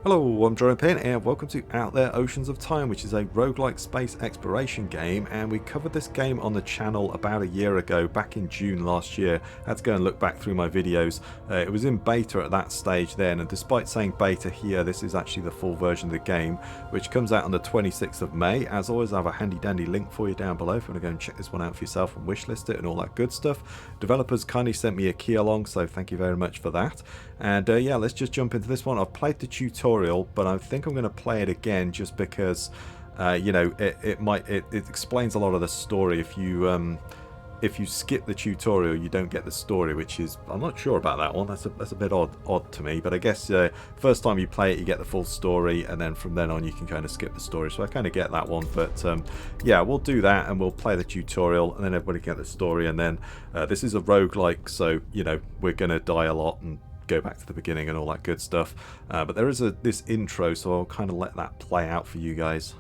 Hello, I'm Jerome Payne and welcome to Out There Oceans of Time, which is a roguelike space exploration game, and we covered this game on the channel about a year ago, back in June last year. I had to go and look back through my videos. It was in beta at that stage then, and despite saying beta here, this is actually the full version of the game, which comes out on the 26th of May. As always, I have a handy dandy link for you down below if you want to go and check this one out for yourself and wishlist it and all that good stuff. Developers kindly sent me a key along, so thank you very much for that. And yeah, let's just jump into this one. I've played the tutorial, but I think I'm going to play it again just because, you know, it explains a lot of the story. If you skip the tutorial, you don't get the story, which is, I'm not sure about that one. That's a bit odd to me. But I guess first time you play it, you get the full story, and then from then on, you can kind of skip the story. So I kind of get that one. But yeah, we'll do that, and we'll play the tutorial, and then everybody get the story. And then this is a roguelike, so you know we're going to die a lot and go back to the beginning and all that good stuff, but there is this intro, so I'll kind of let that play out for you guys.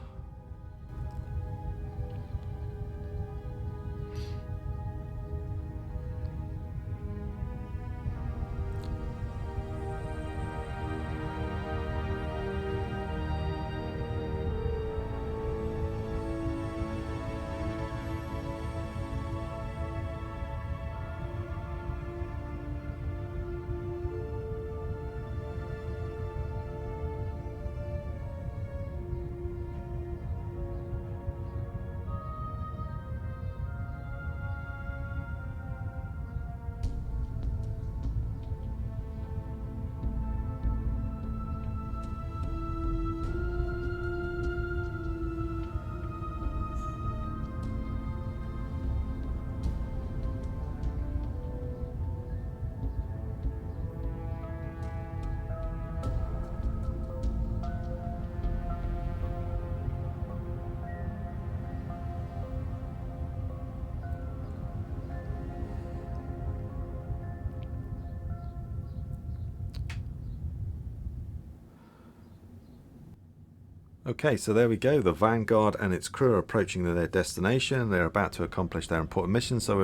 Okay, so there we go. The Vanguard and its crew are approaching their destination. They're about to accomplish their important mission, so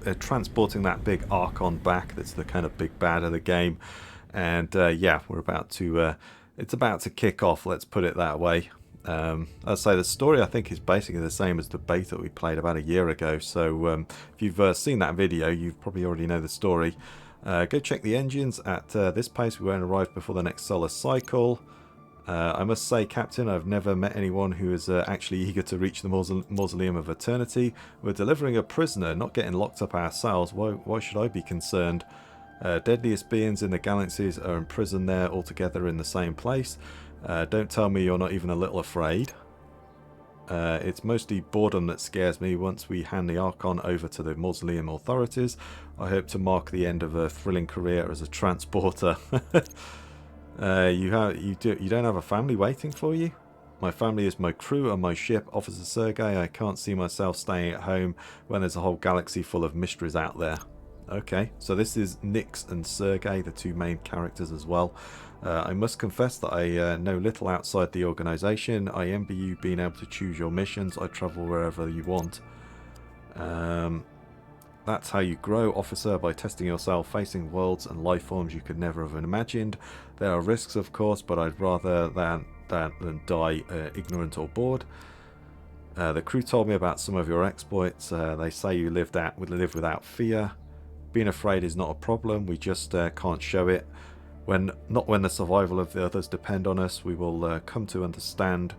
we're transporting that big Archon back. That's the kind of big bad of the game. And yeah, we're about to it's about to kick off, let's put it that way. I'd say the story I think is basically the same as the beta we played about a year ago. So if you've seen that video, you probably already know the story. Go check the engines. At this pace we won't arrive before the next solar cycle. I must say, Captain, I've never met anyone who is actually eager to reach the Mausoleum of Eternity. We're delivering a prisoner, not getting locked up ourselves. Why should I be concerned? Deadliest beings in the galaxies are imprisoned there all together in the same place. Don't tell me you're not even a little afraid. It's mostly boredom that scares me. Once we hand the Archon over to the Mausoleum authorities, I hope to mark the end of a thrilling career as a transporter. You don't have a family waiting for you? My family is my crew and my ship, Officer Sergei. I can't see myself staying at home when there's a whole galaxy full of mysteries out there. Okay, so this is Nix and Sergei, the two main characters as well. I must confess that I know little outside the organisation. I envy you being able to choose your missions. I travel wherever you want. That's how you grow, officer, by testing yourself, facing worlds and life forms you could never have imagined. There are risks, of course, but I'd rather than die ignorant or bored. The crew told me about some of your exploits. They say you live without fear. Being afraid is not a problem. We just can't show it. Not when the survival of the others depend on us. We will come to understand.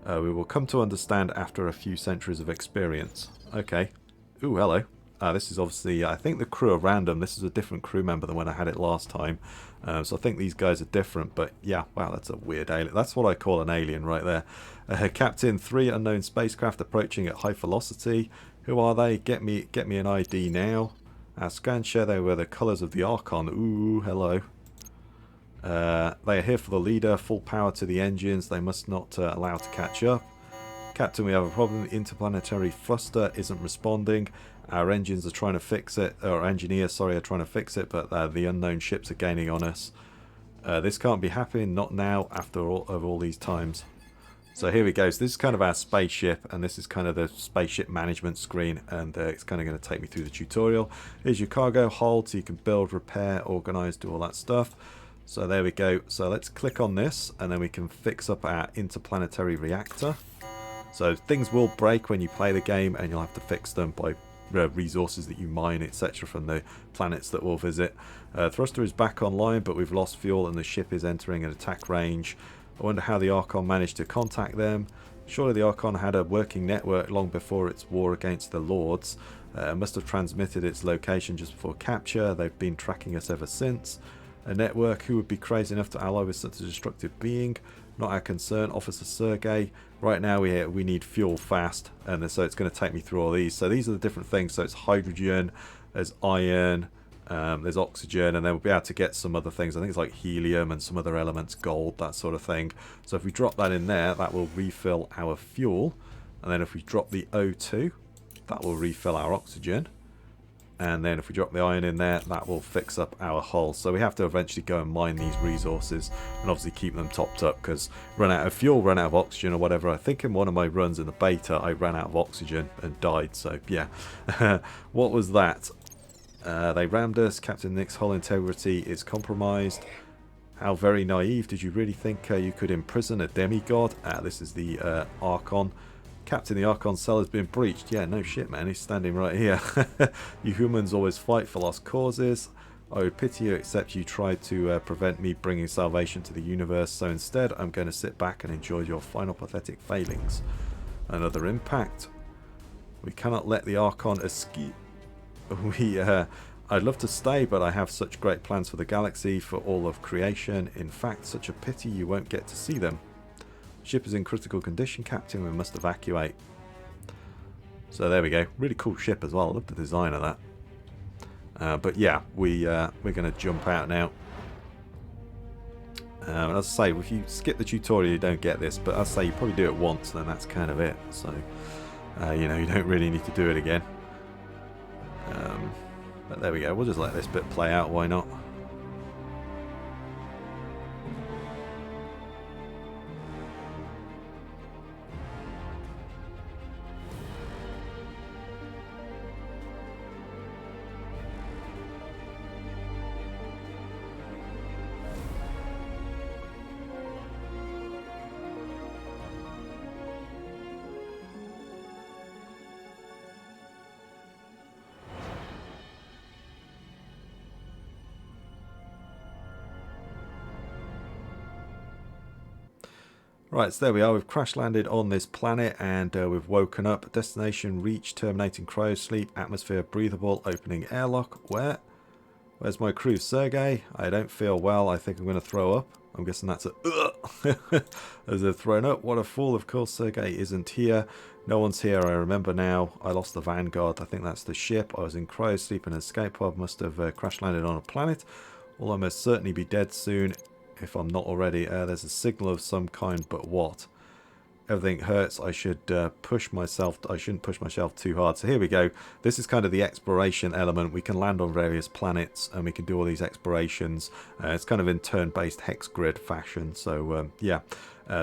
We will come to understand after a few centuries of experience. Okay. Ooh, hello. This is obviously, I think the crew are random. This is a different crew member than when I had it last time. So I think these guys are different. But yeah, wow, that's a weird alien. That's what I call an alien right there. Captain, 3 unknown spacecraft approaching at high velocity. Who are they? Get me an ID now. Scan share, they were the colours of the Archon. Ooh, hello. They are here for the leader. Full power to the engines. They must not allow to catch up. Captain, we have a problem. The interplanetary thruster isn't responding. Our engines are trying to fix it, or engineers, sorry, are trying to fix it, but the unknown ships are gaining on us. This can't be happening, not now, after all these times. So here we go. So this is kind of our spaceship, and this is kind of the spaceship management screen, and it's kind of going to take me through the tutorial. Here's your cargo hold, so you can build, repair, organize, do all that stuff. So there we go. So let's click on this, and then we can fix up our interplanetary reactor. So things will break when you play the game, and you'll have to fix them by resources that you mine, etc., from the planets that we'll visit. Thruster is back online, but we've lost fuel and the ship is entering an attack range. I wonder how the Archon managed to contact them. Surely the Archon had a working network long before its war against the Lords. Must have transmitted its location just before capture. They've been tracking us ever since. A network. Who would be crazy enough to ally with such a destructive being? Not our concern, Officer Sergei. Right now we need fuel fast, and so it's going to take me through all these. So these are the different things. So it's hydrogen, there's iron, there's oxygen, and then we'll be able to get some other things. I think it's like helium and some other elements, gold, that sort of thing. So if we drop that in there, that will refill our fuel. And then if we drop the O2, that will refill our oxygen. And then if we drop the iron in there, that will fix up our hull. So we have to eventually go and mine these resources and obviously keep them topped up, because run out of fuel, run out of oxygen or whatever. I think in one of my runs in the beta, I ran out of oxygen and died. So yeah, what was that? They rammed us. Captain Nick's hull integrity is compromised. How very naive. Did you really think you could imprison a demigod? This is the Archon. Captain, the Archon cell has been breached. Yeah, no shit, man. He's standing right here. You humans always fight for lost causes. I would pity you, except you tried to prevent me bringing salvation to the universe. So instead, I'm going to sit back and enjoy your final pathetic failings. Another impact. We cannot let the Archon escape. I'd love to stay, but I have such great plans for the galaxy, for all of creation. In fact, such a pity you won't get to see them. Ship is in critical condition, Captain. We must evacuate. So there we go. Really cool ship as well. I love the design of that. But yeah, we're going to jump out now. And as I say, if you skip the tutorial, you don't get this. But as I say, you probably do it once, then that's kind of it. So, you know, you don't really need to do it again. But there we go. We'll just let this bit play out. Why not? Right, so there we are. We've crash landed on this planet, and we've woken up. Destination reached, terminating cryosleep, atmosphere breathable, opening airlock. Where's my crew? Sergei, I don't feel well. I think I'm going to throw up. I'm guessing that's a as they're thrown up. What a fool. Of course, Sergei isn't here. No one's here. I remember now. I lost the Vanguard. I think that's the ship. I was in cryosleep, and an escape pod must have crash landed on a planet. Will almost certainly be dead soon. If I'm not already. There's a signal of some kind, but what? Everything hurts. I should push myself. I shouldn't push myself too hard. So here we go. This is kind of the exploration element. We can land on various planets and we can do all these explorations. It's kind of in turn-based hex grid fashion. So yeah.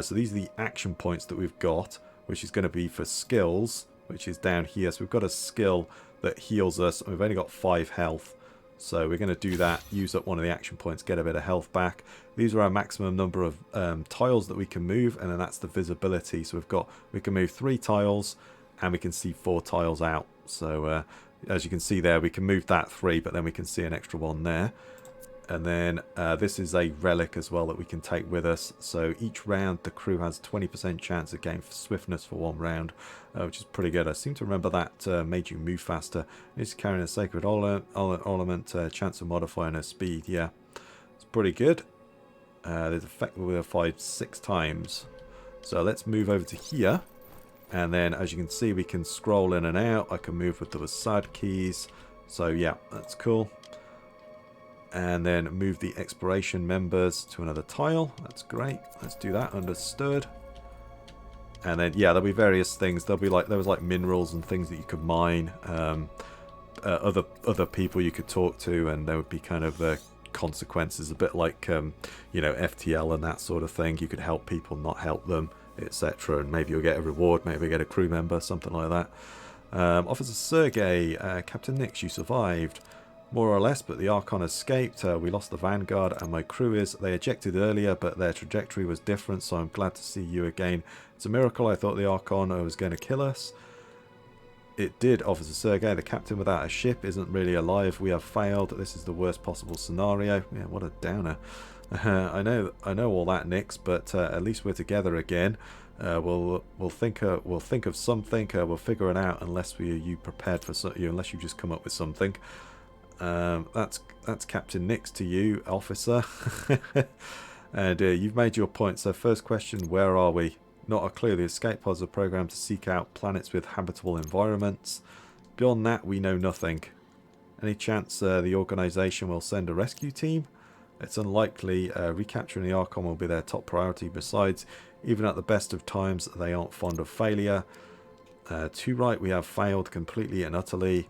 So these are the action points that we've got, which is going to be for skills, which is down here. So we've got a skill that heals us, and we've only got 5 health. So we're going to do that, use up one of the action points, get a bit of health back. These are our maximum number of tiles that we can move, and then that's the visibility. So we can move 3 tiles, and we can see 4 tiles out. So as you can see there, we can move that 3, but then we can see an extra one there. And then this is a relic as well that we can take with us. So each round the crew has 20% chance of getting swiftness for 1 round, which is pretty good. I seem to remember that made you move faster. It's carrying a sacred ornament, chance of modifying her speed. Yeah, it's pretty good. There's effectively 6 times. So let's move over to here. And then as you can see, we can scroll in and out. I can move with the side keys. So yeah, that's cool. And then move the exploration members to another tile. That's great. Let's do that. Understood. And then yeah, there'll be various things. There was like minerals and things that you could mine. Other people you could talk to, and there would be kind of consequences, a bit like you know, FTL and that sort of thing. You could help people, not help them, etc. And maybe you'll get a reward. Maybe you'll get a crew member, something like that. Officer Sergei, Captain Nix, you survived. more or less, but the Archon escaped. We lost the Vanguard and my crew is. They ejected earlier, but their trajectory was different, so I'm glad to see you again. It's a miracle. I thought the Archon was going to kill us. It did, Officer Sergei. The captain without a ship isn't really alive. We have failed. This is the worst possible scenario. Yeah, what a downer. I know all that, Nix, but at least we're together again. We'll think of something. We'll figure it out unless you prepared for unless you just come up with something. That's Captain Nix to you, officer. And you've made your point. So first question, where are we? Not a clue. The escape pods are programmed to seek out planets with habitable environments. Beyond that, we know nothing. Any chance the organisation will send a rescue team? It's unlikely. Recapturing the Archon will be their top priority. Besides, even at the best of times, they aren't fond of failure. Too right, we have failed completely and utterly.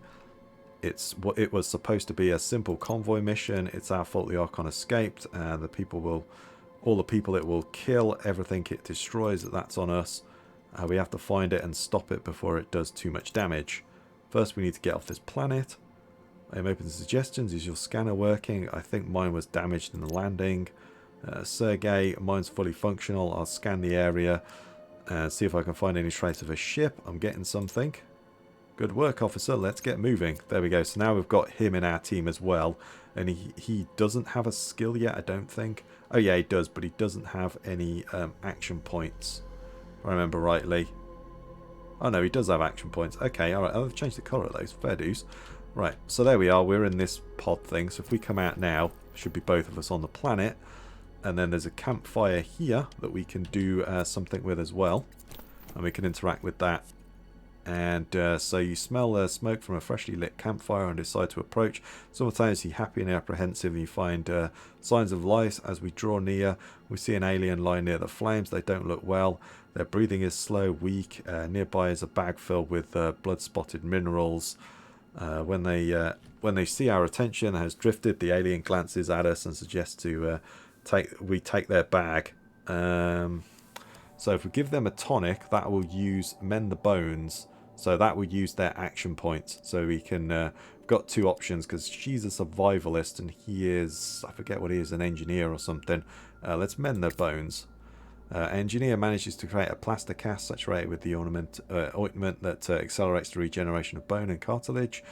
It was supposed to be a simple convoy mission. It's our fault the Archon escaped. All the people it will kill, everything it destroys, that's on us. We have to find it and stop it before it does too much damage. First, we need to get off this planet. I'm open to suggestions. Is your scanner working? I think mine was damaged in the landing. Sergei, mine's fully functional. I'll scan the area and see if I can find any trace of a ship. I'm getting something. Good work, officer. Let's get moving. There we go. So now we've got him in our team as well. And he doesn't have a skill yet, I don't think. Oh, yeah, he does, but he doesn't have any action points, if I remember rightly. Oh, no, he does have action points. Okay, all right. I'll change the colour of those. Fair dues. Right, so there we are. We're in this pod thing. So if we come out now, should be both of us on the planet. And then there's a campfire here that we can do something with as well. And we can interact with that. And so you smell smoke from a freshly lit campfire and decide to approach. Simultaneously happy and apprehensive, you find signs of life. As we draw near, we see an alien lying near the flames. They don't look well. Their breathing is slow, weak. Nearby is a bag filled with blood-spotted minerals. When they see our attention has drifted, the alien glances at us and suggests to we take their bag. So if we give them a tonic, that will mend the bones. So that will use their action points. So we can got two options because she's a survivalist and he is, I forget what he is, an engineer or something. Let's mend their bones. Engineer manages to create a plaster cast saturated with the ointment that accelerates the regeneration of bone and cartilage.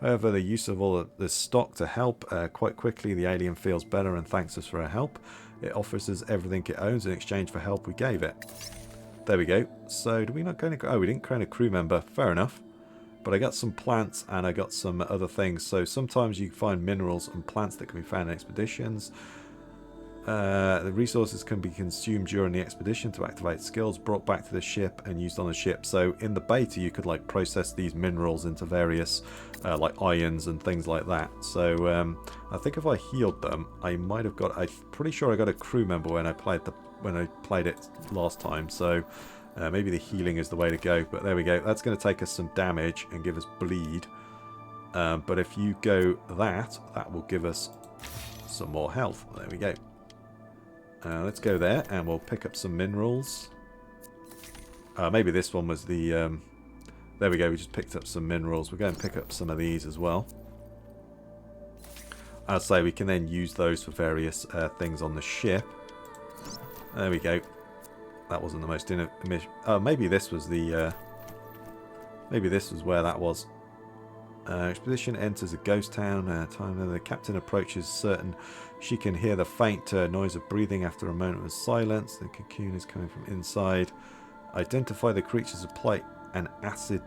However, the use of all of this stock to help quite quickly, the alien feels better and thanks us for her help. It offers us everything it owns in exchange for help we gave it. There we go. So, do we not go? Oh, we didn't create a crew member. Fair enough. But I got some plants and I got some other things. So sometimes you find minerals and plants that can be found in expeditions. The resources can be consumed during the expedition to activate skills, brought back to the ship and used on the ship. So in the beta you could like process these minerals into various like ions and things like that. So I think if I healed them, I might have got, I'm pretty sure I got a crew member when I played it last time. So maybe the healing is the way to go. But there we go. That's going to take us some damage and give us bleed. But if you go that will give us some more health. There we go. Let's go there and we'll pick up some minerals. Maybe this one was the... there we go, we just picked up some minerals. We'll go and pick up some of these as well. I'll say we can then use those for various things on the ship. There we go. That wasn't the most... maybe this was the... maybe this was where that was. Expedition enters a ghost town. The captain approaches certain she can hear the faint noise of breathing after a moment of silence. The cocoon is coming from inside. Identify the creatures of plate and acid.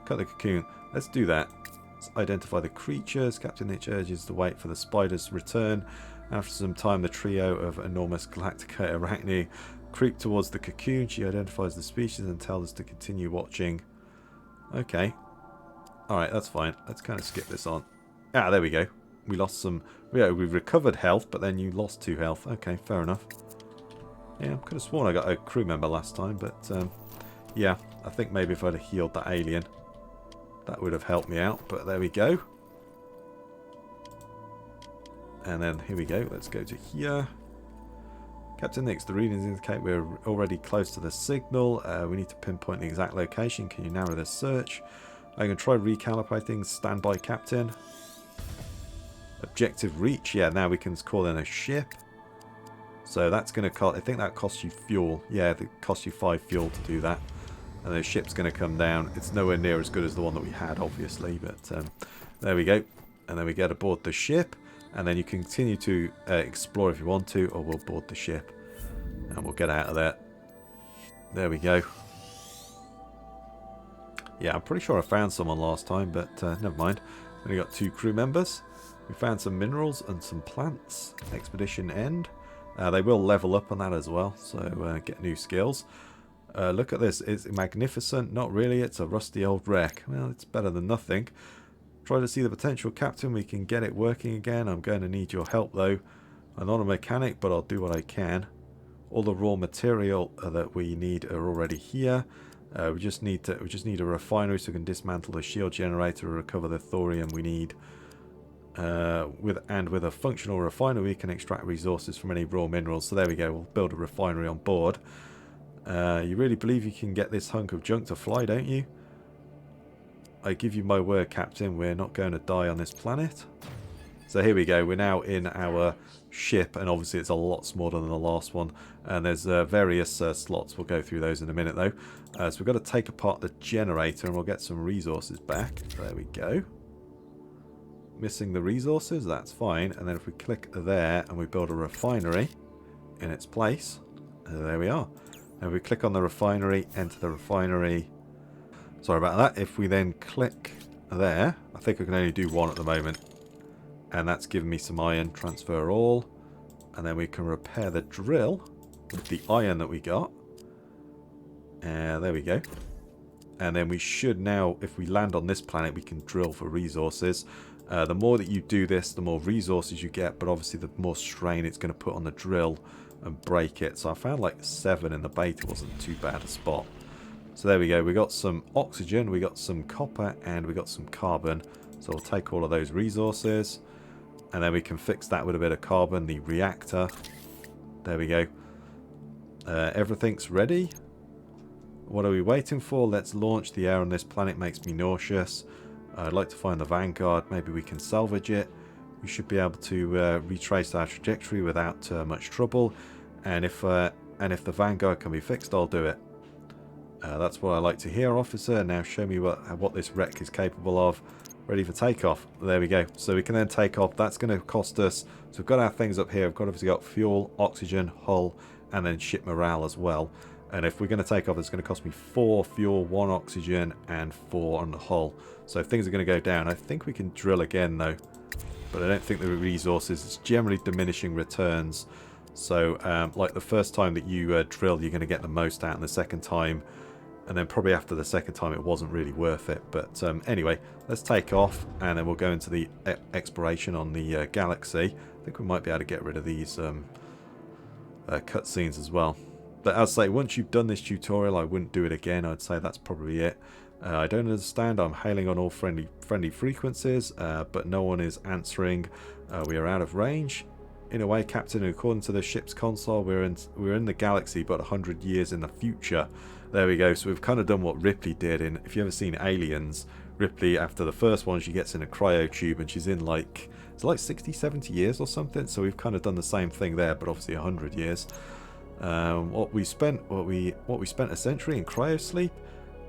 Cut the cocoon. Let's do that. Let's identify the creatures. Captain Hitch urges to wait for the spider's return. After some time, the trio of enormous Galactica arachne creep towards the cocoon. She identifies the species and tells us to continue watching. Okay. Alright, that's fine. Let's kind of skip this on. Ah, there we go. We lost some... Yeah, we recovered health, but then you lost 2 health. Okay, fair enough. Yeah, I could have sworn I got a crew member last time, but... yeah, I think maybe if I'd have healed that alien, that would have helped me out. But there we go. And then here we go. Let's go to here. Captain Nix, the readings indicate we're already close to the signal. We need to pinpoint the exact location. Can you narrow the search? I can try recalibrating standby captain. Objective reach. Yeah, now we can call in a ship. So that's going to cost, I think that costs you fuel. Yeah, it costs you 5 fuel to do that. And the ship's going to come down. It's nowhere near as good as the one that we had, obviously. But there we go. And then we get aboard the ship. And then you continue to explore if you want to. Or we'll board the ship. And we'll get out of there. There we go. Yeah, I'm pretty sure I found someone last time. But never mind. Only got 2 crew members. We found some minerals and some plants. Expedition end. They will level up on that as well, so get new skills. Look at this. It's magnificent. Not really. It's a rusty old wreck. Well, it's better than nothing. Try to see the potential, Captain. We can get it working again. I'm going to need your help, though. I'm not a mechanic, but I'll do what I can. All the raw material that we need are already here. We just need a refinery so we can dismantle the shield generator and recover the thorium we need. With a functional refinery we can extract resources from any raw minerals. So there we go, we'll build a refinery on board. You really believe you can get this hunk of junk to fly, don't you? I give you my word, Captain, we're not going to die on this planet. So here we go, we're now in our ship, and obviously it's a lot smaller than the last one. And there's various slots, we'll go through those in a minute though. So we've got to take apart the generator and we'll get some resources back. There we go. Missing the resources, that's fine. And then if we click there and we build a refinery in its place, there we are. And we click on the refinery, enter the refinery. Sorry about that. If we then click there, I think I can only do one at the moment. And that's given me some iron, transfer all. And then we can repair the drill with the iron that we got. There we go. And then we should now, if we land on this planet, we can drill for resources. The more that you do this, the more resources you get, but obviously the more strain it's going to put on the drill and break it. So I found like 7 in the beta, wasn't too bad a spot. So there we go, we got some oxygen, we got some copper, and we got some carbon. So we'll take all of those resources, and then we can fix that with a bit of carbon, the reactor. There we go. Everything's ready. What are we waiting for? Let's launch. The air on this planet makes me nauseous. I'd like to find the Vanguard. Maybe we can salvage it. We should be able to retrace our trajectory without much trouble. And if the Vanguard can be fixed, I'll do it. That's what I like to hear, officer. Now show me what this wreck is capable of. Ready for takeoff. There we go. So we can then take off. That's going to cost us. So we've got our things up here. We've obviously got fuel, oxygen, hull, and then ship morale as well. And if we're going to take off, it's going to cost me 4 fuel, 1 oxygen, and 4 on the hull. So things are going to go down. I think we can drill again, though. But I don't think the resources. It's generally diminishing returns. So, like the first time that you drill, you're going to get the most out. And the second time, and then probably after the second time, it wasn't really worth it. But anyway, let's take off. And then we'll go into the exploration on the galaxy. I think we might be able to get rid of these cutscenes as well. But as I say, once you've done this tutorial, I wouldn't do it again. I'd say that's probably it. I don't understand. I'm hailing on all friendly frequencies, but no one is answering. We are out of range. In a way, Captain, according to the ship's console, we're in the galaxy, but 100 years in the future. There we go. So we've kind of done what Ripley did in. If you've ever seen Aliens, Ripley, after the first one, she gets in a cryo tube and she's in like, it's like 60, 70 years or something. So we've kind of done the same thing there, but obviously 100 years. What we spent a century in cryosleep.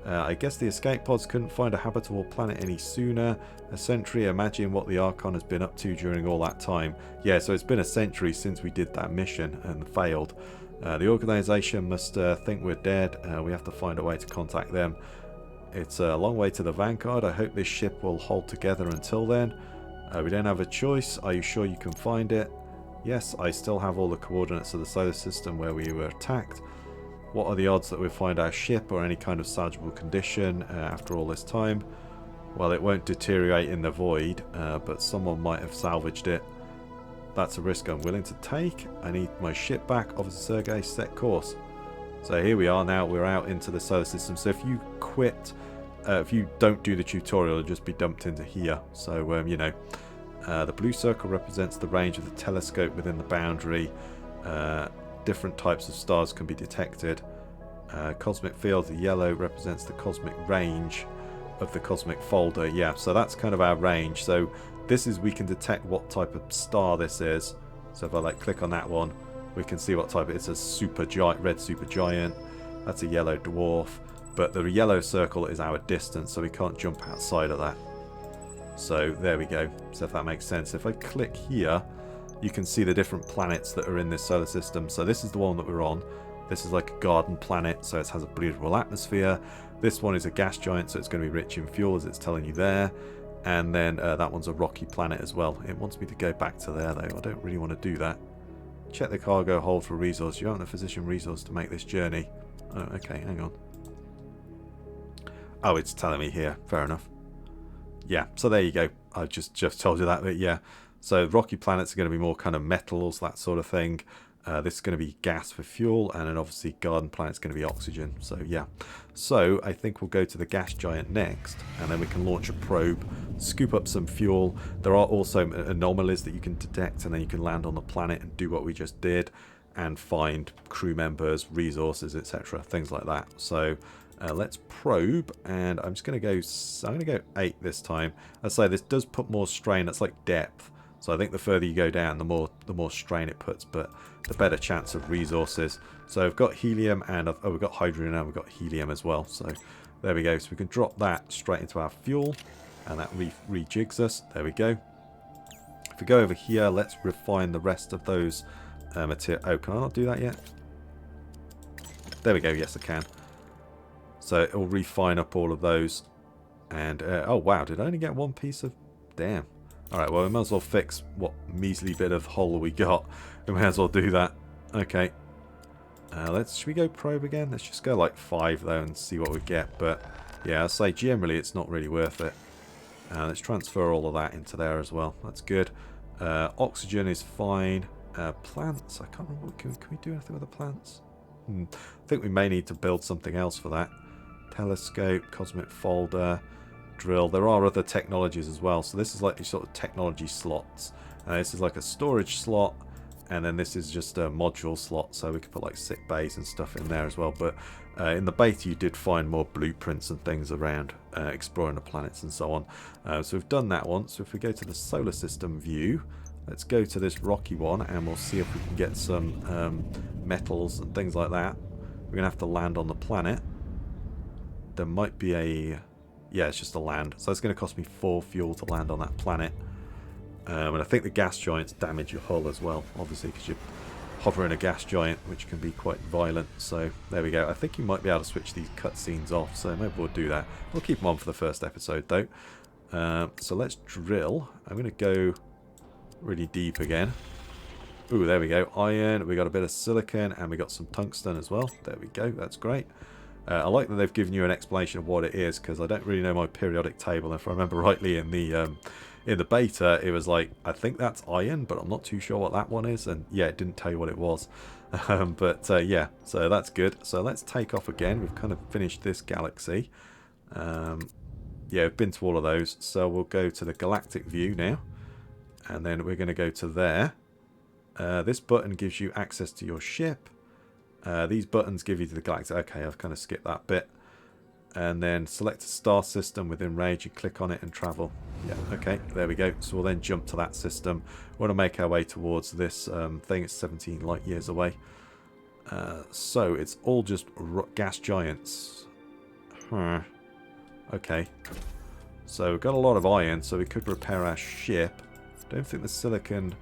I guess the escape pods couldn't find a habitable planet any sooner. A century, imagine what the Archon has been up to during all that time. Yeah, so it's been a century since we did that mission and failed. The organisation must think we're dead. We have to find a way to contact them. It's a long way to the Vanguard. I hope this ship will hold together until then. We don't have a choice. Are you sure you can find it? Yes, I still have all the coordinates of the solar system where we were attacked. What are the odds that we'll find our ship or any kind of salvageable condition after all this time? Well, it won't deteriorate in the void, but someone might have salvaged it. That's a risk I'm willing to take. I need my ship back. Officer Sergei, set course. So here we are now. We're out into the solar system. So if you quit, if you don't do the tutorial, you'll just be dumped into here. So, you know. The blue circle represents the range of the telescope within the boundary. Different types of stars can be detected. Cosmic field, the yellow represents the cosmic range. of the cosmic folder. Yeah, so that's kind of our range. So this is, we can detect what type of star this is. So if I like click on that one, we can see what type. It's a super giant, red super giant. That's a yellow dwarf. But the yellow circle is our distance, so we can't jump outside of that. So there we go. So if that makes sense. If I click here, you can see the different planets that are in this solar system. So this is the one that we're on. This is like a garden planet, so it has a breathable atmosphere. This one is a gas giant, so it's going to be rich in fuel, as it's telling you there. And then that one's a rocky planet as well. It wants me to go back to there, though. I don't really want to do that. Check the cargo hold for resource. You aren't in a physician resource to make this journey. Oh, okay, hang on. Oh, it's telling me here. Fair enough. Yeah, so there you go. I just told you that, but yeah. So rocky planets are going to be more kind of metals, that sort of thing. This is going to be gas for fuel, and then obviously garden planet's going to be oxygen. So yeah. So I think we'll go to the gas giant next, and then we can launch a probe, scoop up some fuel. There are also anomalies that you can detect, and then you can land on the planet and do what we just did, and find crew members, resources, etc., things like that. So let's probe, and I'm just going to go. I'm going to go 8 this time. I say this does put more strain. It's like depth. So I think the further you go down, the more strain it puts, but the better chance of resources. So I've got helium, and we've got hydrogen, and we've got helium as well. So there we go. So we can drop that straight into our fuel, and that rejigs us. There we go. If we go over here, let's refine the rest of those material. Oh, can I not do that yet? There we go. Yes, I can. So it will refine up all of those. And oh wow, did I only get one piece of? Damn. Alright, well we might as well fix what measly bit of hull we got. We may as well do that. Okay. Should we go probe again? Let's just go like 5 though and see what we get. But yeah, I'll say generally it's not really worth it. Let's transfer all of that into there as well. That's good. Oxygen is fine. Plants, I can't remember. Can we do anything with the plants? I think we may need to build something else for that. Telescope, cosmic folder, drill. There are other technologies as well. So this is like these sort of technology slots. This is like a storage slot, and then this is just a module slot. So we could put like sick bays and stuff in there as well. But in the beta, you did find more blueprints and things around exploring the planets and so on. So we've done that one. So if we go to the solar system view, let's go to this rocky one, and we'll see if we can get some metals and things like that. We're gonna have to land on the planet. There might be a... Yeah, it's just a land. So it's going to cost me 4 fuel to land on that planet. And I think the gas giants damage your hull as well, obviously, because you're hovering a gas giant, which can be quite violent. So there we go. I think you might be able to switch these cutscenes off, so maybe we'll do that. We'll keep them on for the first episode, though. So let's drill. I'm going to go really deep again. Ooh, there we go. Iron. We got a bit of silicon, and we got some tungsten as well. There we go. That's great. I like that they've given you an explanation of what it is, because I don't really know my periodic table. If I remember rightly, in the beta, it was like, I think that's iron, but I'm not too sure what that one is. And yeah, it didn't tell you what it was. Yeah, so that's good. So let's take off again. We've kind of finished this galaxy. Yeah, we've been to all of those. So we'll go to the galactic view now, and then we're going to go to there. This button gives you access to your ship. These buttons give you to the galactic. Okay, I've kind of skipped that bit. And then select a star system within range and click on it and travel. Yeah, okay, there we go. So we'll then jump to that system. We want to make our way towards this thing. It's 17 light years away. So it's all just gas giants. Okay. So we've got a lot of iron, so we could repair our ship. Don't think the silicon...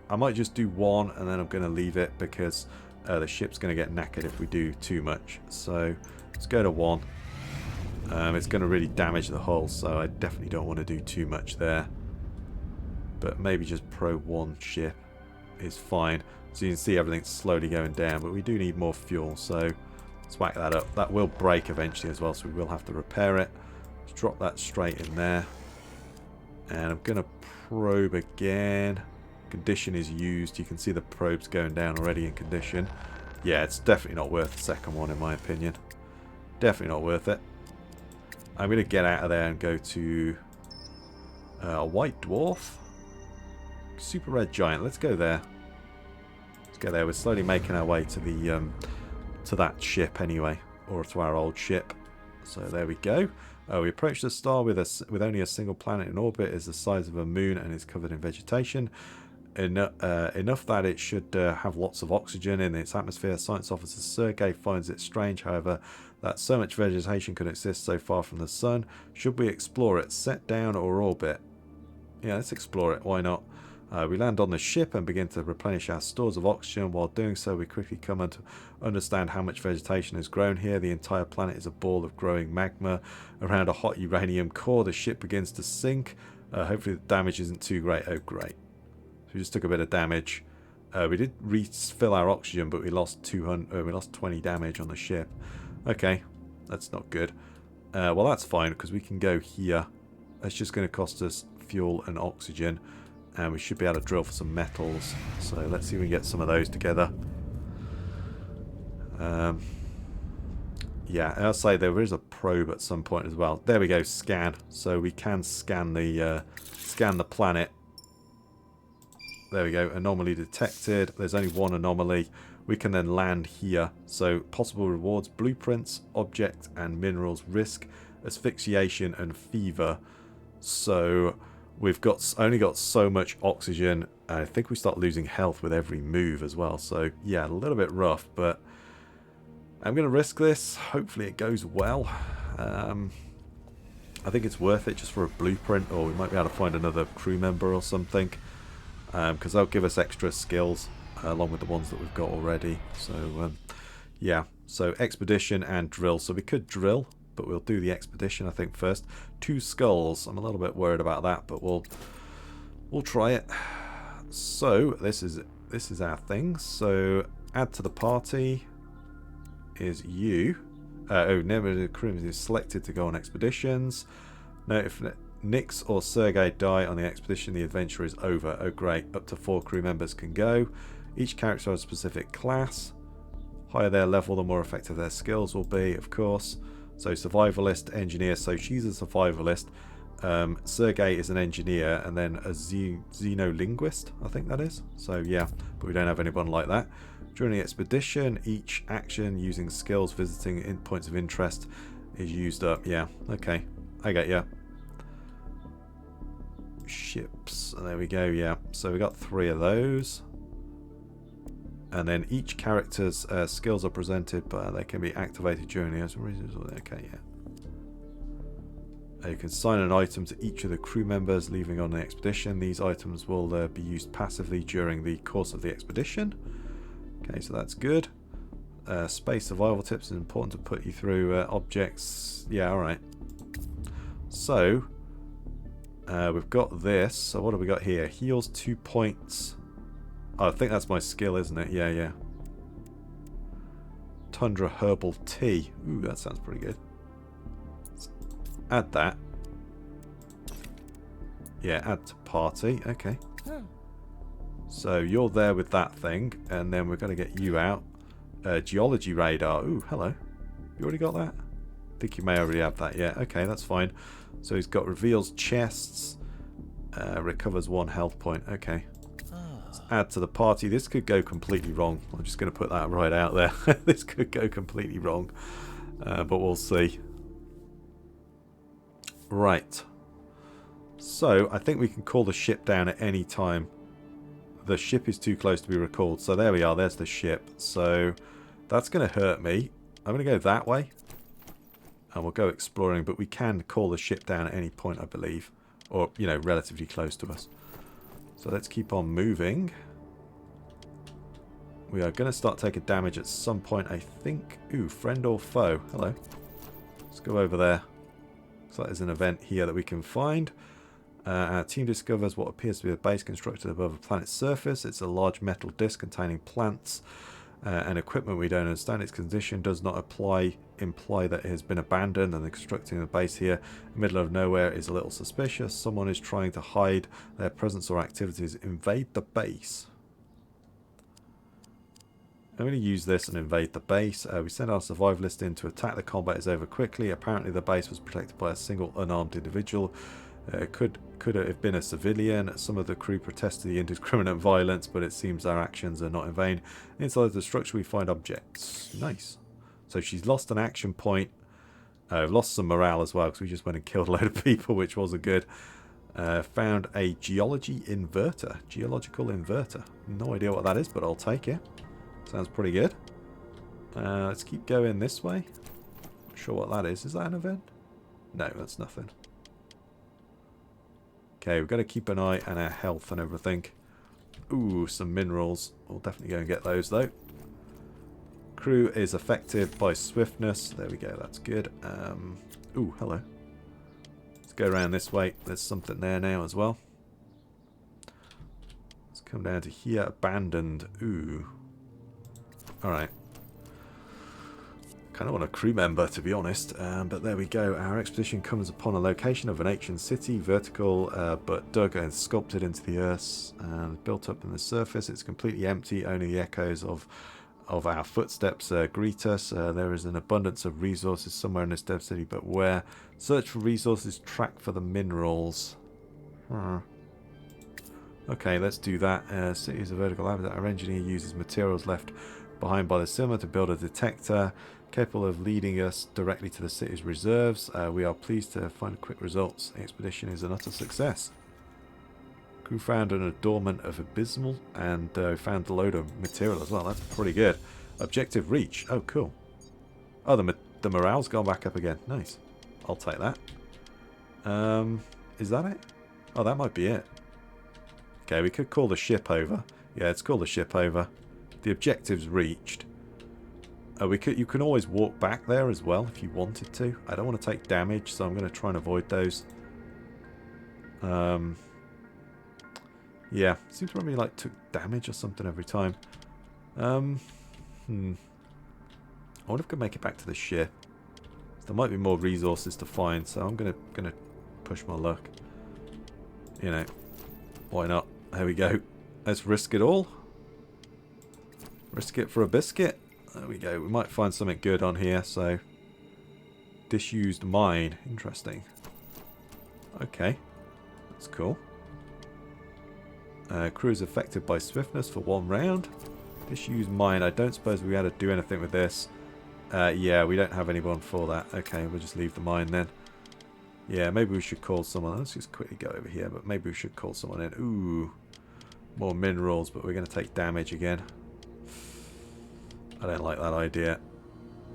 I might just do one, and then I'm going to leave it, because the ship's going to get knackered if we do too much. So let's go to 1. It's going to really damage the hull, so I definitely don't want to do too much there. But maybe just probe 1 ship is fine. So you can see everything's slowly going down, but we do need more fuel, so let's whack that up. That will break eventually as well, so we will have to repair it. Let's drop that straight in there. And I'm going to probe again. Condition is used. You can see the probes going down already in condition. Yeah, it's definitely not worth the second one in my opinion. Definitely not worth it. I'm going to get out of there and go to a white dwarf. Super red giant. Let's go there. Let's go there. We're slowly making our way to the to that ship anyway, or to our old ship. So there we go. We approach the star with only a single planet in orbit. Is the size of a moon and is covered in vegetation. Enough that it should have lots of oxygen in its atmosphere. Science officer Sergei finds it strange, however, that so much vegetation could exist so far from the sun. Should we explore it? Set down or orbit? Yeah, let's explore it. Why not? We land on the ship and begin to replenish our stores of oxygen. While doing so, we quickly come to understand how much vegetation has grown here. The entire planet is a ball of growing magma around a hot uranium core. The ship begins to sink. Hopefully the damage isn't too great. Oh, great. So we just took a bit of damage. We did refill our oxygen, but we lost 20 damage on the ship. Okay, that's not good. Well, that's fine, because we can go here. That's just going to cost us fuel and oxygen. And we should be able to drill for some metals. So let's see if we can get some of those together. Yeah, I'll say there is a probe at some point as well. There we go, scan. So we can scan the planet. There we go, anomaly detected. There's only one anomaly. We can then land here. So possible rewards, blueprints, object and minerals, risk, asphyxiation and fever. So we've only got so much oxygen. I think we start losing health with every move as well. So yeah, a little bit rough, but I'm going to risk this. Hopefully it goes well. I think it's worth it just for a blueprint, or we might be able to find another crew member or something. Because they'll give us extra skills along with the ones that we've got already. So yeah, so expedition and drill. So we could drill, but we'll do the expedition I think first. 2 skulls. I'm a little bit worried about that, but we'll try it. So this is our thing. So add to the party is you. Never crew is selected to go on expeditions. No, if Nix or Sergei die on the expedition, the adventure is over. Oh great, up to 4 crew members can go. Each character has a specific class. Higher their level, the more effective their skills will be, of course. So survivalist, engineer, so she's a survivalist. Sergei is an engineer, and then a xenolinguist, I think that is. So yeah, but we don't have anyone like that. During the expedition, each action using skills visiting points of interest is used up. Yeah, okay, I get ya. Ships, there we go. Yeah, so we got 3 of those, and then each character's skills are presented, but they can be activated during the okay. Yeah, you can assign an item to each of the crew members leaving on the expedition. These items will be used passively during the course of the expedition. Okay, so that's good. Space survival tips is important to put you through objects. Yeah, alright. So we've got this. So what have we got here? Heals 2 points. Oh, I think that's my skill, isn't it? Yeah, yeah. Tundra Herbal Tea. Ooh, that sounds pretty good. Let's add that. Yeah, add to party. Okay. So you're there with that thing, and then we're going to get you out. Geology radar. Ooh, hello. You already got that? I think you may already have that. Yeah, okay, that's fine. So he's got reveals chests, recovers 1 health point. Okay. Let's add to the party. This could go completely wrong. I'm just going to put that right out there. This could go completely wrong, but we'll see. Right. So I think we can call the ship down at any time. The ship is too close to be recalled. So there we are. There's the ship. So that's going to hurt me. I'm going to go that way. And we'll go exploring. But we can call the ship down at any point, I believe. Or, you know, relatively close to us. So let's keep on moving. We are going to start taking damage at some point, I think. Ooh, friend or foe. Hello. Let's go over there. Looks like there's an event here that we can find. Our team discovers what appears to be a base constructed above a planet's surface. It's a large metal disc containing plants and equipment we don't understand. Its condition does not imply that it has been abandoned, and the constructing the base here in the middle of nowhere is a little suspicious. Someone is trying to hide their presence or activities. Invade the base. I'm going to use this and invade the base. We send our survivalist in to attack. The combat is over quickly. Apparently the base was protected by a single unarmed individual. Could have been a civilian. Some of the crew protested the indiscriminate violence, but it seems our actions are not in vain. Inside the structure we find objects. Nice. So she's lost an action point. I've lost some morale as well because we just went and killed a load of people, which wasn't good. Found a geological inverter. No idea what that is, but I'll take it. Sounds pretty good. Let's keep going this way. Not sure what that is. Is that an event? No, that's nothing. Okay, we've got to keep an eye on our health and everything. Ooh, some minerals. We'll definitely go and get those though. Crew is affected by swiftness. There we go, that's good. Ooh, hello. Let's go around this way. There's something there now as well. Let's come down to here. Abandoned. Ooh. Alright. Kind of want a crew member, to be honest, but there we go. Our expedition comes upon a location of an ancient city, vertical but dug and sculpted into the earth and built up in the surface. It's completely empty, only the echoes of our footsteps greet us. There is an abundance of resources somewhere in this dead city, but where? Search for resources, track for the minerals. Okay, let's do that. City is a vertical habitat. Our engineer uses materials left behind by the cinema to build a detector capable of leading us directly to the city's reserves. We are pleased to find quick results. The expedition is an utter success. Crew found an adornment of abysmal and found a load of material as well. That's pretty good. Objective reach. Oh, cool. Oh, the morale's gone back up again. Nice. I'll take that. Is that it? Oh, that might be it. Okay, we could call the ship over. Yeah, let's call the ship over. The objective's reached. You can always walk back there as well if you wanted to. I don't want to take damage, so I'm going to try and avoid those. Yeah, seems to me like took damage or something every time. I wonder if I can make it back to the ship. There might be more resources to find, so I'm gonna push my luck. You know, why not? There we go. Let's risk it all. Risk it for a biscuit. There we go. We might find something good on here. So, disused mine. Interesting. Okay, that's cool. Crew is affected by swiftness for 1 round. Disused mine. I don't suppose we had to do anything with this. Yeah, we don't have anyone for that. Okay, we'll just leave the mine then. Yeah, maybe we should call someone. Let's just quickly go over here, but maybe we should call someone in. Ooh, more minerals, but we're going to take damage again. I don't like that idea.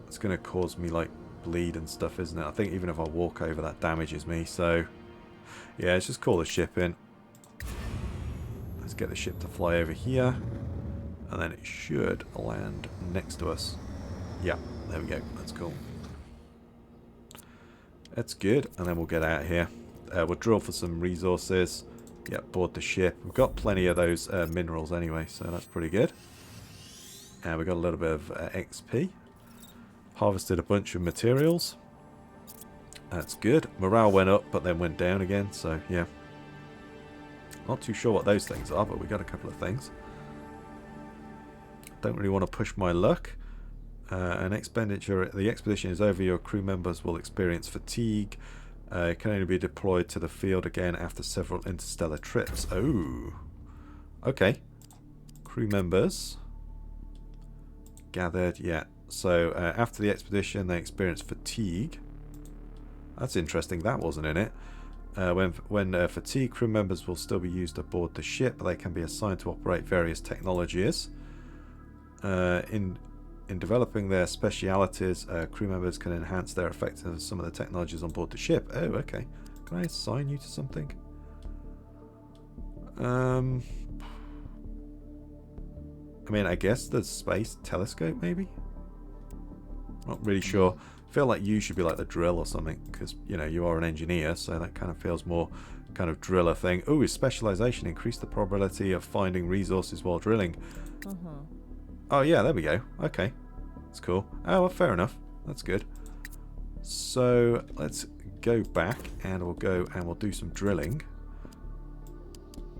It's going to cause me, like, bleed and stuff, isn't it? I think even if I walk over, that damages me. So, yeah, let's just call the ship in. Let's get the ship to fly over here. And then it should land next to us. Yeah, there we go. That's cool. That's good. And then we'll get out of here. We'll drill for some resources. Yeah, board the ship. We've got plenty of those minerals anyway, so that's pretty good. And we got a little bit of XP. Harvested a bunch of materials. That's good. Morale went up, but then went down again, so yeah. Not too sure what those things are, but we got a couple of things. Don't really want to push my luck. The expedition is over. Your crew members will experience fatigue. It can only be deployed to the field again after several interstellar trips. Oh, okay. Crew members gathered. Yeah. So after the expedition, they experience fatigue. That's interesting. That wasn't in it. When fatigued, crew members will still be used aboard the ship, but they can be assigned to operate various technologies. In developing their specialities, crew members can enhance their effectiveness of some of the technologies on board the ship. Oh, okay. Can I assign you to something? I mean, I guess the space telescope, maybe? Not really sure. I feel like you should be like the drill or something, because, you know, you are an engineer, so that kind of feels more kind of driller thing. Oh, is specialization increase the probability of finding resources while drilling? Oh, yeah, there we go. Okay. That's cool. Oh, well, fair enough. That's good. So, let's go back, and we'll do some drilling.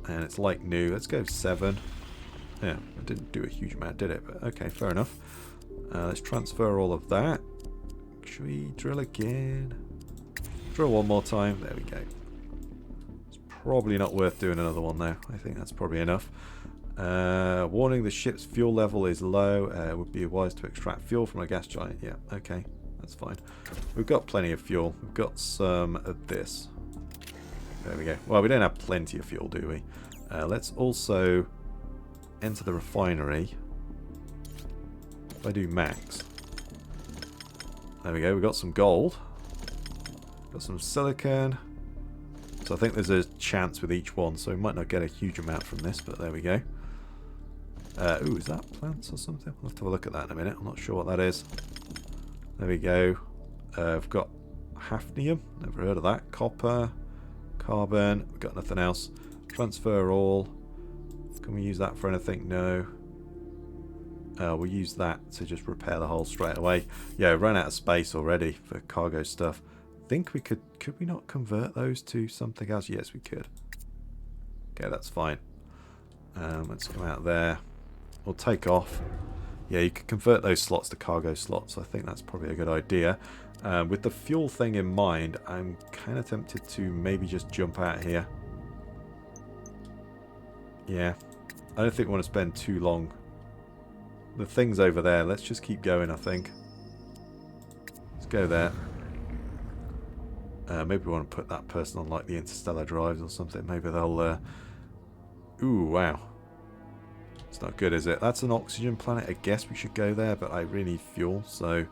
And it's like new. Let's go 7. Yeah, it didn't do a huge amount, did it? But okay, fair enough. Let's transfer all of that. Should we drill again? Drill one more time. There we go. It's probably not worth doing another one now. I think that's probably enough. Warning, the ship's fuel level is low. It would be wise to extract fuel from a gas giant. Yeah, okay. That's fine. We've got plenty of fuel. We've got some of this. There we go. Well, we don't have plenty of fuel, do we? Let's also enter the refinery. If I do max. There we go. We've got some gold. Got some silicon. So I think there's a chance with each one. So we might not get a huge amount from this, but there we go. Ooh, is that plants or something? I'll have to have a look at that in a minute. I'm not sure what that is. There we go. I've got hafnium. Never heard of that. Copper. Carbon. We've got nothing else. Transfer all. Can we use that for anything? No. We'll use that to just repair the hull straight away. Yeah, run out of space already for cargo stuff. I think we could we not convert those to something else? Yes, we could. Okay, that's fine. Let's come out there. We'll take off. Yeah, you could convert those slots to cargo slots. I think that's probably a good idea. With the fuel thing in mind, I'm kind of tempted to maybe just jump out here. Yeah, I don't think we want to spend too long. The thing's over there. Let's just keep going, I think. Let's go there. Maybe we want to put that person on like the interstellar drives or something. Maybe they'll... Ooh, wow. It's not good, is it? That's an oxygen planet. I guess we should go there, but I really need fuel, so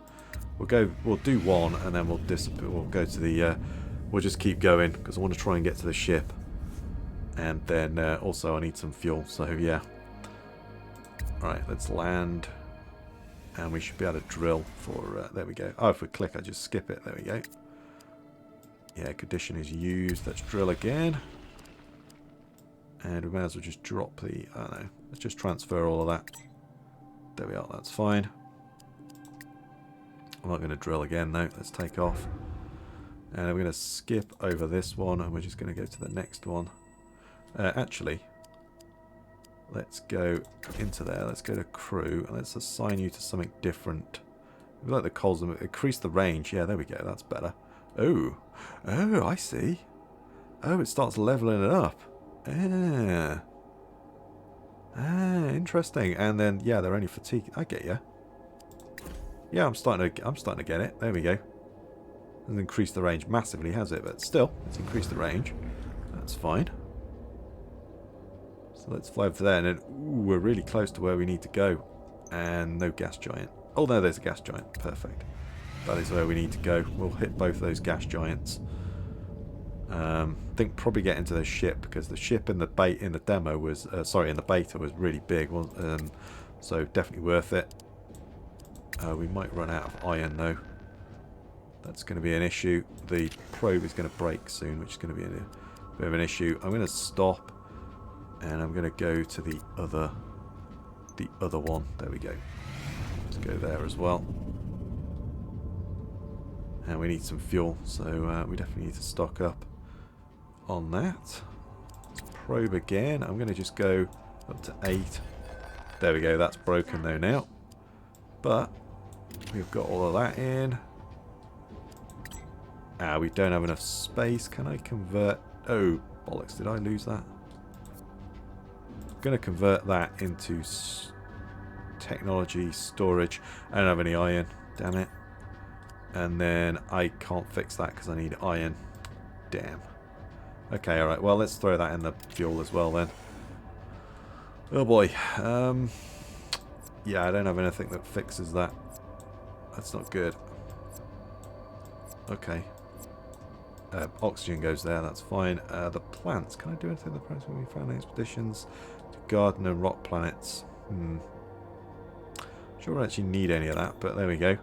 we'll do one, and then we'll disappear. We'll go to the we'll just keep going because I want to try and get to the ship, and then also I need some fuel. So yeah. All right, let's land, and we should be able to drill for. There we go. Oh, if we click, I just skip it. There we go. Yeah, condition is used. Let's drill again. And we may as well just drop the... I don't know. Let's just transfer all of that. There we are. That's fine. I'm not going to drill again, though. Let's take off. And we're going to skip over this one. And we're just going to go to the next one. Actually, let's go into there. Let's go to crew. And let's assign you to something different. We like the coals. Increase the range. Yeah, there we go. That's better. Oh. Oh, I see. Oh, it starts leveling it up. Interesting. And then yeah, they're only fatigued. I get you. Yeah, I'm starting to get it. There we go. Hasn't increased the range massively, has it? But still, it's increased the range. That's fine. So let's fly over there, and then ooh, we're really close to where we need to go. And no gas giant. Oh no, there's a gas giant. Perfect. That is where we need to go. We'll hit both those gas giants. I think probably get into the ship because the ship in the demo was sorry, in the beta was really big, so definitely worth it. We might run out of iron though. That's going to be an issue. The probe is going to break soon, which is going to be a bit of an issue. I'm going to stop, and I'm going to go to the other one. There we go. Let's go there as well. And we need some fuel, so we definitely need to stock up on that. Let's probe again. I'm going to just go up to 8. There we go. That's broken though now. But we've got all of that in. We don't have enough space. Can I convert... Oh, bollocks. Did I lose that? I'm going to convert that into technology storage. I don't have any iron. Damn it. And then I can't fix that because I need iron. Damn. Okay, alright. Well, let's throw that in the fuel as well then. Oh boy. Yeah, I don't have anything that fixes that. That's not good. Okay. Oxygen goes there, that's fine. The plants. Can I do anything with the plants when we found expeditions to garden and rock planets? Sure, we don't actually need any of that, but there we go.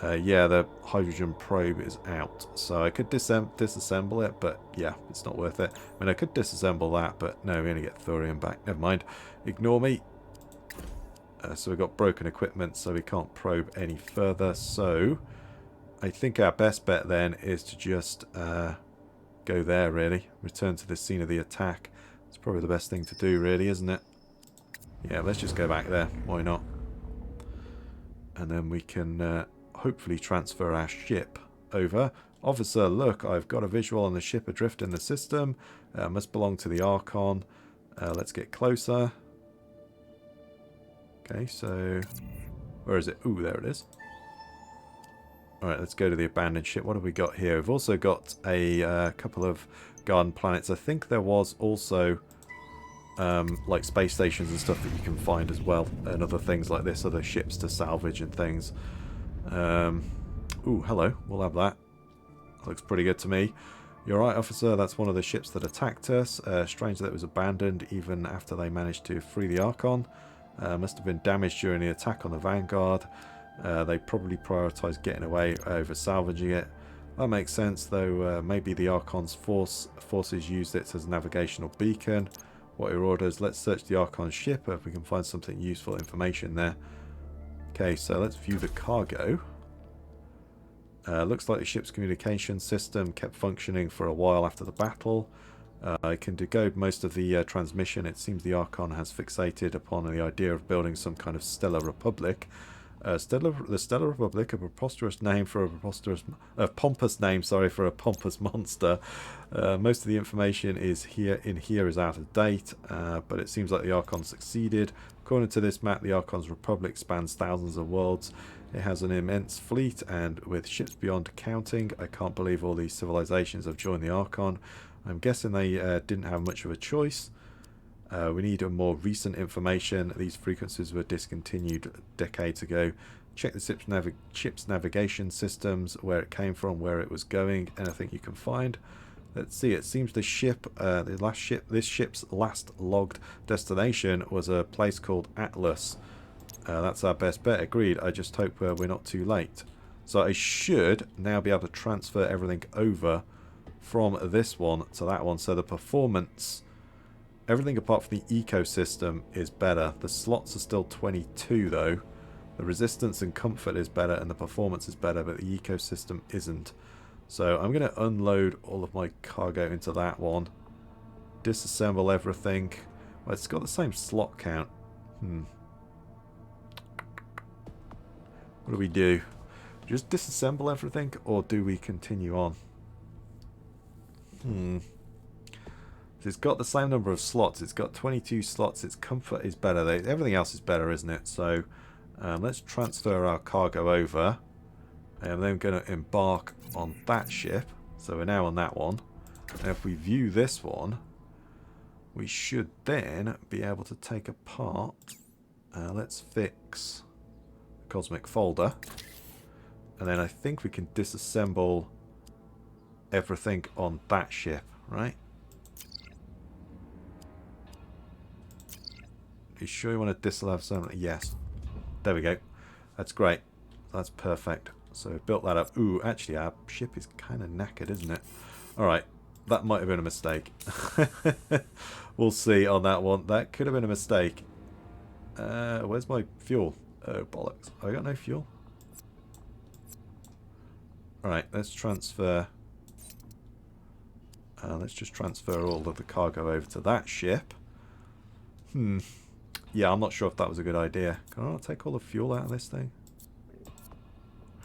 Yeah, the hydrogen probe is out, so I could disassemble it, but yeah, it's not worth it. I mean, I could disassemble that, but no, we only get thorium back. Never mind. Ignore me. So we've got broken equipment, so we can't probe any further. So I think our best bet then is to just go there, really. Return to the scene of the attack. It's probably the best thing to do, really, isn't it? Yeah, let's just go back there. Why not? And then we can... hopefully transfer our ship over. Officer, look, I've got a visual on the ship adrift in the system. Must belong to the Archon. Let's get closer. Okay, so... where is it? Ooh, there it is. Alright, let's go to the abandoned ship. What have we got here? We've also got a couple of garden planets. I think there was also like space stations and stuff that you can find as well, and other things like this, other ships to salvage and things. Ooh, hello. We'll have that. Looks pretty good to me. You're right, officer. That's one of the ships that attacked us. Strange that it was abandoned even after they managed to free the Archon. Must have been damaged during the attack on the Vanguard. They probably prioritised getting away over salvaging it. That makes sense, though. Maybe the Archon's forces used it as a navigational beacon. What are your orders? Let's search the Archon ship if we can find something useful information there. Okay, so let's view the cargo. Looks like the ship's communication system kept functioning for a while after the battle. It can decode most of the transmission. It seems the Archon has fixated upon the idea of building some kind of stellar republic. The Stellar Republic, a preposterous name for a pompous name, sorry, for a pompous monster. Most of the information is here is out of date, but it seems like the Archon succeeded. According to this map, the Archon's Republic spans thousands of worlds. It has an immense fleet, and with ships beyond counting, I can't believe all these civilizations have joined the Archon. I'm guessing they didn't have much of a choice. We need a more recent information. These frequencies were discontinued decades ago. Check the ship's navigation systems, where it came from, where it was going, anything you can find. Let's see, it seems this ship's last logged destination was a place called Atlas. That's our best bet, agreed. I just hope we're not too late. So I should now be able to transfer everything over from this one to that one. So the performance, everything apart from the ecosystem is better. The slots are still 22 though. The resistance and comfort is better and the performance is better, but the ecosystem isn't. So I'm going to unload all of my cargo into that one. Disassemble everything. Well, it's got the same slot count. What do we do? Just disassemble everything, or do we continue on? So it's got the same number of slots. It's got 22 slots. Its comfort is better. Everything else is better, isn't it? So let's transfer our cargo over. I'm then going to embark on that ship. So we're now on that one. And if we view this one, we should then be able to take apart. Let's fix the cosmic folder. And then I think we can disassemble everything on that ship, right? Are you sure you want to disallow something? Yes. There we go. That's great. That's perfect. So we've built that up. Ooh, actually our ship is kind of knackered, isn't it? Alright. That might have been a mistake. We'll see on that one. That could have been a mistake. Where's my fuel? Oh, bollocks. I got no fuel. Alright, let's transfer. Let's just transfer all of the cargo over to that ship. Yeah, I'm not sure if that was a good idea. Can I not take all the fuel out of this thing?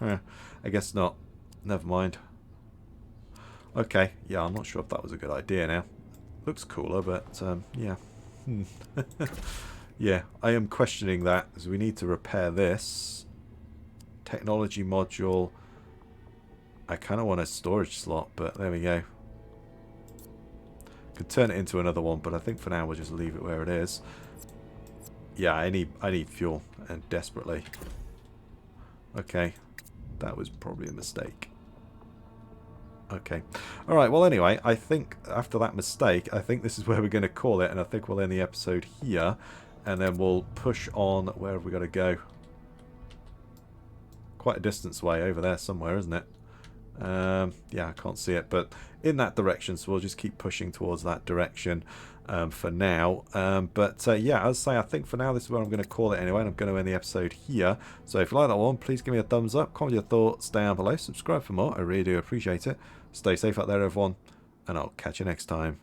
I guess not. Never mind. Okay, yeah, I'm not sure if that was a good idea now. Looks cooler, but yeah. Yeah, I am questioning that, because we need to repair this. Technology module. I kind of want a storage slot, but there we go. Could turn it into another one, but I think for now we'll just leave it where it is. Yeah, I need fuel, and desperately. Okay, that was probably a mistake. Okay. Alright, well anyway, I think after that mistake, I think this is where we're going to call it, and I think we'll end the episode here, and then we'll push on. Where have we got to go? Quite a distance away over there somewhere, isn't it? Yeah, I can't see it, but in that direction, so we'll just keep pushing towards that direction for now. Yeah, as I say, I think for now this is where I'm going to call it anyway, and I'm going to end the episode here. So if you like that one, please give me a thumbs up, comment your thoughts down below, subscribe for more, I really do appreciate it. Stay safe out there everyone, and I'll catch you next time.